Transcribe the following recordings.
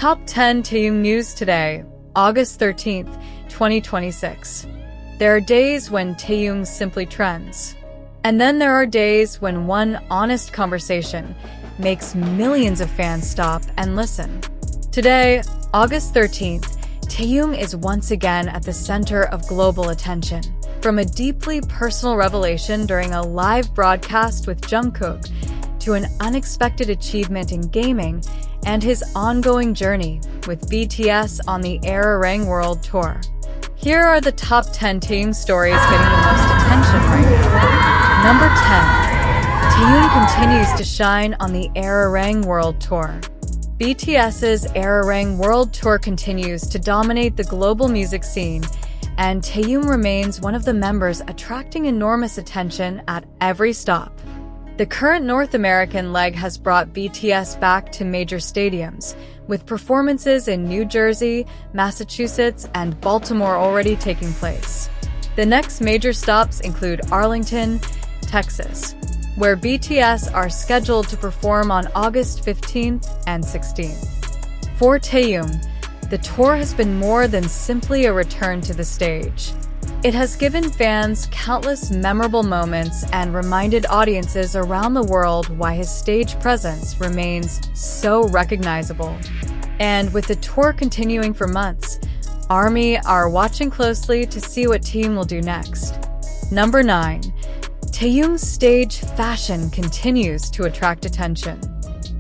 Top 10 Taehyung News Today, August 13th, 2026. There are days when Taehyung simply trends. And then there are days when one honest conversation makes millions of fans stop and listen. Today, August 13th, Taehyung is once again at the center of global attention. From a deeply personal revelation during a live broadcast with Jungkook, to an unexpected achievement in gaming, and his ongoing journey with BTS on the ARIRANG World Tour. Here are the top 10 Taehyung stories getting the most attention right now. Number 10. Taehyung continues to shine on the ARIRANG World Tour. BTS's ARIRANG World Tour continues to dominate the global music scene, and Taehyung remains one of the members attracting enormous attention at every stop. The current North American leg has brought BTS back to major stadiums, with performances in New Jersey, Massachusetts, and Baltimore already taking place. The next major stops include Arlington, Texas, where BTS are scheduled to perform on August 15th and 16th. For Taehyung, the tour has been more than simply a return to the stage. It has given fans countless memorable moments and reminded audiences around the world why his stage presence remains so recognizable. And with the tour continuing for months, ARMY are watching closely to see what Taehyung will do next. Number 9. Taehyung's stage fashion continues to attract attention.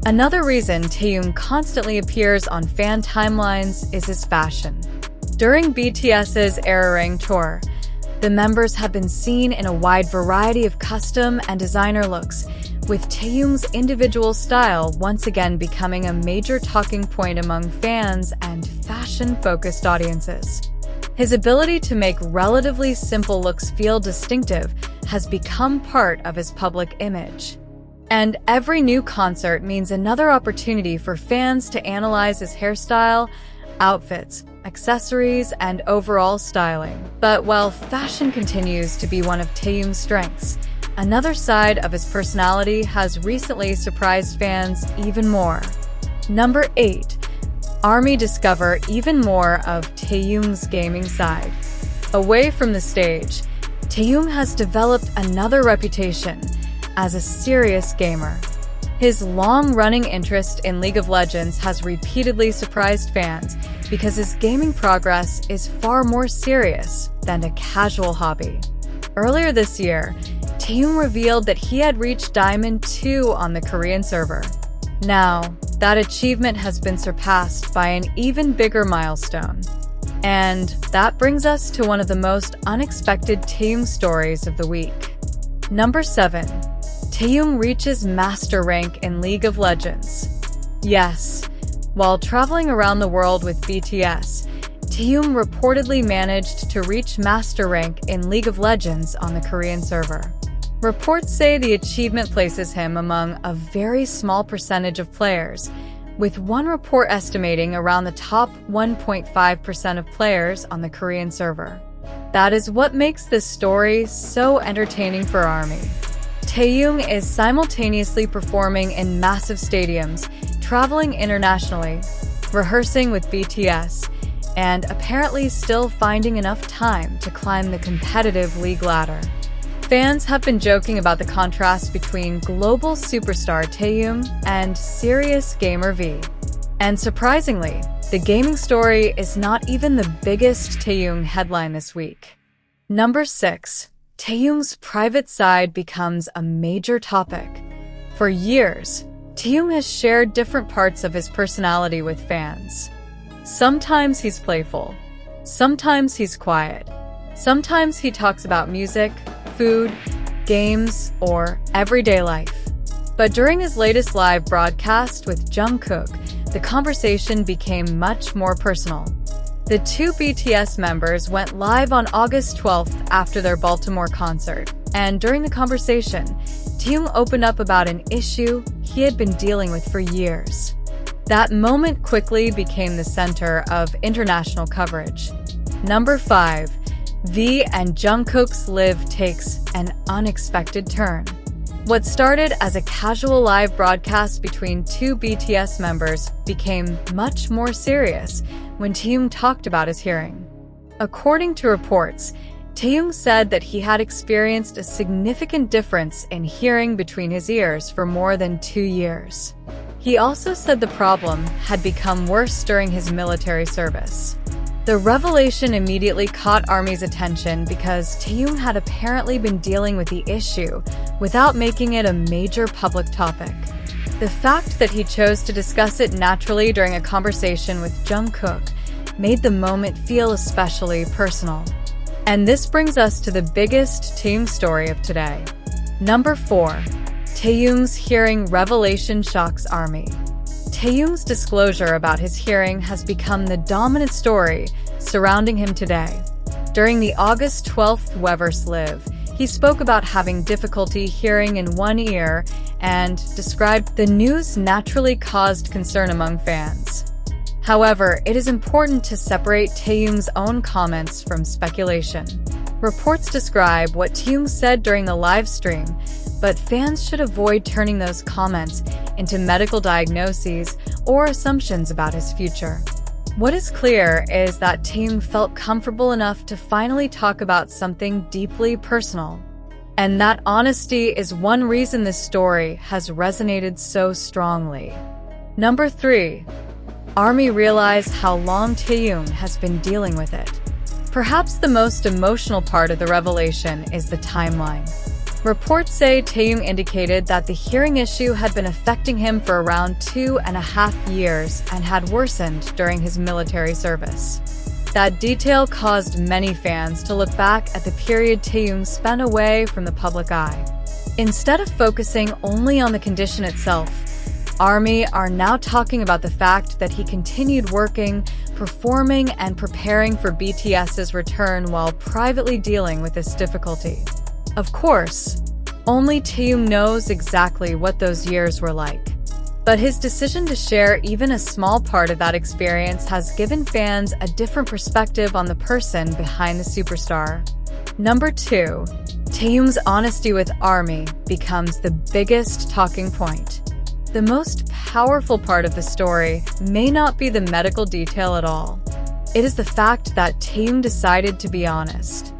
Another reason Taehyung constantly appears on fan timelines is his fashion. During BTS's ARIRANG Tour, the members have been seen in a wide variety of custom and designer looks, with Taehyung's individual style once again becoming a major talking point among fans and fashion-focused audiences. His ability to make relatively simple looks feel distinctive has become part of his public image. And every new concert means another opportunity for fans to analyze his hairstyle, outfits, accessories, and overall styling. But while fashion continues to be one of Taehyung's strengths, another side of his personality has recently surprised fans even more. Number 8. ARMY discover even more of Taehyung's gaming side. Away from the stage, Taehyung has developed another reputation as a serious gamer. His long-running interest in League of Legends has repeatedly surprised fans because his gaming progress is far more serious than a casual hobby. Earlier this year, Taehyung revealed that he had reached Diamond 2 on the Korean server. Now, that achievement has been surpassed by an even bigger milestone. And that brings us to one of the most unexpected Taehyung stories of the week. Number 7. Taehyung reaches Master Rank in League of Legends. Yes, while traveling around the world with BTS, Taehyung reportedly managed to reach Master Rank in League of Legends on the Korean server. Reports say the achievement places him among a very small percentage of players, with one report estimating around the top 1.5% of players on the Korean server. That is what makes this story so entertaining for ARMY. Taehyung is simultaneously performing in massive stadiums, traveling internationally, rehearsing with BTS, and apparently still finding enough time to climb the competitive league ladder. Fans have been joking about the contrast between global superstar Taehyung and serious gamer V. And surprisingly, the gaming story is not even the biggest Taehyung headline this week. Number 6. Taehyung's private side becomes a major topic. For years, Taehyung has shared different parts of his personality with fans. Sometimes he's playful, sometimes he's quiet, sometimes he talks about music, food, games, or everyday life. But during his latest live broadcast with Jungkook, the conversation became much more personal. The two BTS members went live on August 12th after their Baltimore concert, and during the conversation, Taehyung opened up about an issue he had been dealing with for years. That moment quickly became the center of international coverage. Number 5. V and Jungkook's live takes an unexpected turn. What started as a casual live broadcast between two BTS members became much more serious when Taehyung talked about his hearing. According to reports, Taehyung said that he had experienced a significant difference in hearing between his ears for more than 2 years. He also said the problem had become worse during his military service. The revelation immediately caught ARMY's attention because Taehyung had apparently been dealing with the issue without making it a major public topic. The fact that he chose to discuss it naturally during a conversation with Jungkook made the moment feel especially personal. And this brings us to the biggest Taehyung story of today. Number 4. Taehyung's hearing revelation shocks ARMY. Taehyung's disclosure about his hearing has become the dominant story surrounding him today. During the August 12th Weverse Live, he spoke about having difficulty hearing in one ear and described the news naturally caused concern among fans. However, it is important to separate Taehyung's own comments from speculation. Reports describe what Taehyung said during the live stream, but fans should avoid turning those comments into medical diagnoses or assumptions about his future. What is clear is that Taehyung felt comfortable enough to finally talk about something deeply personal. And that honesty is one reason this story has resonated so strongly. Number 3. ARMY realized how long Taehyung has been dealing with it. Perhaps the most emotional part of the revelation is the timeline. Reports say Taehyung indicated that the hearing issue had been affecting him for around 2.5 years and had worsened during his military service. That detail caused many fans to look back at the period Taehyung spent away from the public eye. Instead of focusing only on the condition itself, ARMY are now talking about the fact that he continued working, performing, and preparing for BTS's return while privately dealing with this difficulty. Of course, only Taehyung knows exactly what those years were like. But his decision to share even a small part of that experience has given fans a different perspective on the person behind the superstar. Number 2. Taehyung's honesty with ARMY becomes the biggest talking point. The most powerful part of the story may not be the medical detail at all. It is the fact that Taehyung decided to be honest.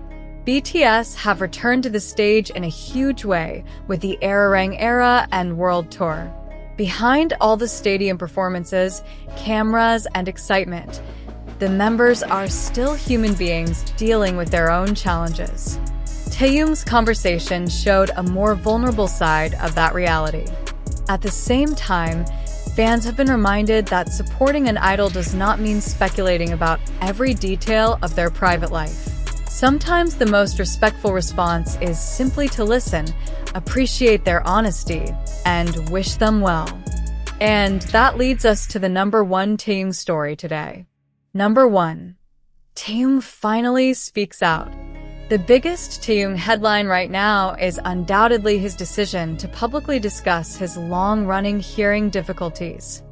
BTS have returned to the stage in a huge way with the ARIRANG Era and World Tour. Behind all the stadium performances, cameras, and excitement, the members are still human beings dealing with their own challenges. Taehyung's conversation showed a more vulnerable side of that reality. At the same time, fans have been reminded that supporting an idol does not mean speculating about every detail of their private life. Sometimes the most respectful response is simply to listen, appreciate their honesty, and wish them well. And that leads us to the number 1 Taehyung story today. Number 1. Taehyung finally speaks out. The biggest Taehyung headline right now is undoubtedly his decision to publicly discuss his long-running hearing difficulties.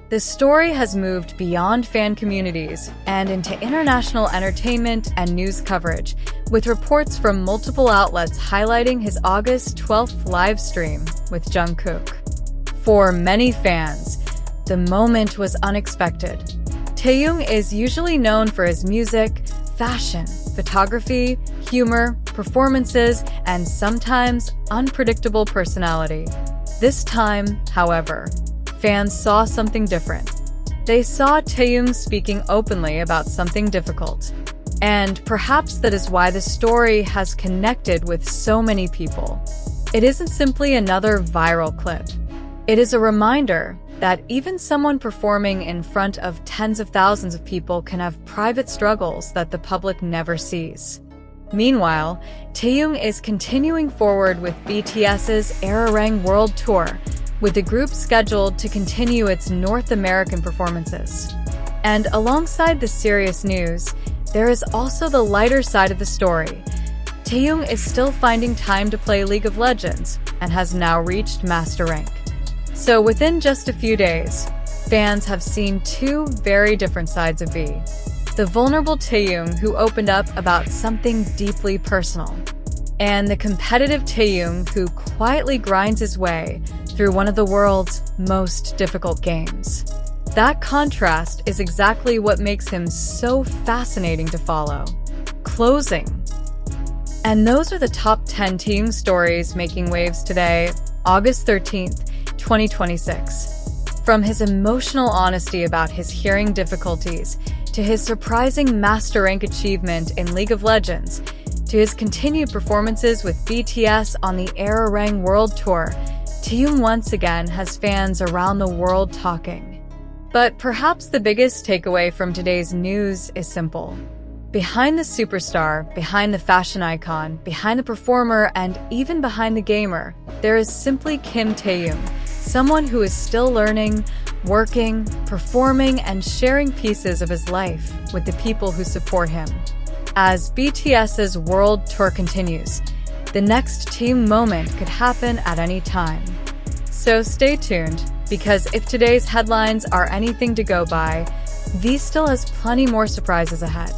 The story has moved beyond fan communities and into international entertainment and news coverage, with reports from multiple outlets highlighting his August 12th live stream with Jungkook. For many fans, the moment was unexpected. Taehyung is usually known for his music, fashion, photography, humor, performances, and sometimes unpredictable personality. This time, however, fans saw something different. They saw Taehyung speaking openly about something difficult. And perhaps that is why the story has connected with so many people. It isn't simply another viral clip. It is a reminder that even someone performing in front of tens of thousands of people can have private struggles that the public never sees. Meanwhile, Taehyung is continuing forward with BTS's ARIRANG World Tour, with the group scheduled to continue its North American performances. And alongside the serious news, there is also the lighter side of the story. Taehyung is still finding time to play League of Legends and has now reached Master Rank. So within just a few days, fans have seen 2 very different sides of V. The vulnerable Taehyung who opened up about something deeply personal, and the competitive Taehyung who quietly grinds his way through one of the world's most difficult games. That contrast is exactly what makes him so fascinating to follow. Closing. And those are the top 10 Taehyung stories making waves today, August 13th, 2026. From his emotional honesty about his hearing difficulties, to his surprising master rank achievement in League of Legends, to his continued performances with BTS on the ARIRANG World Tour, Taehyung once again has fans around the world talking. But perhaps the biggest takeaway from today's news is simple. Behind the superstar, behind the fashion icon, behind the performer, and even behind the gamer, there is simply Kim Taehyung, someone who is still learning, working, performing, and sharing pieces of his life with the people who support him. As BTS's world tour continues, the next Taehyung moment could happen at any time. So stay tuned, because if today's headlines are anything to go by, V still has plenty more surprises ahead.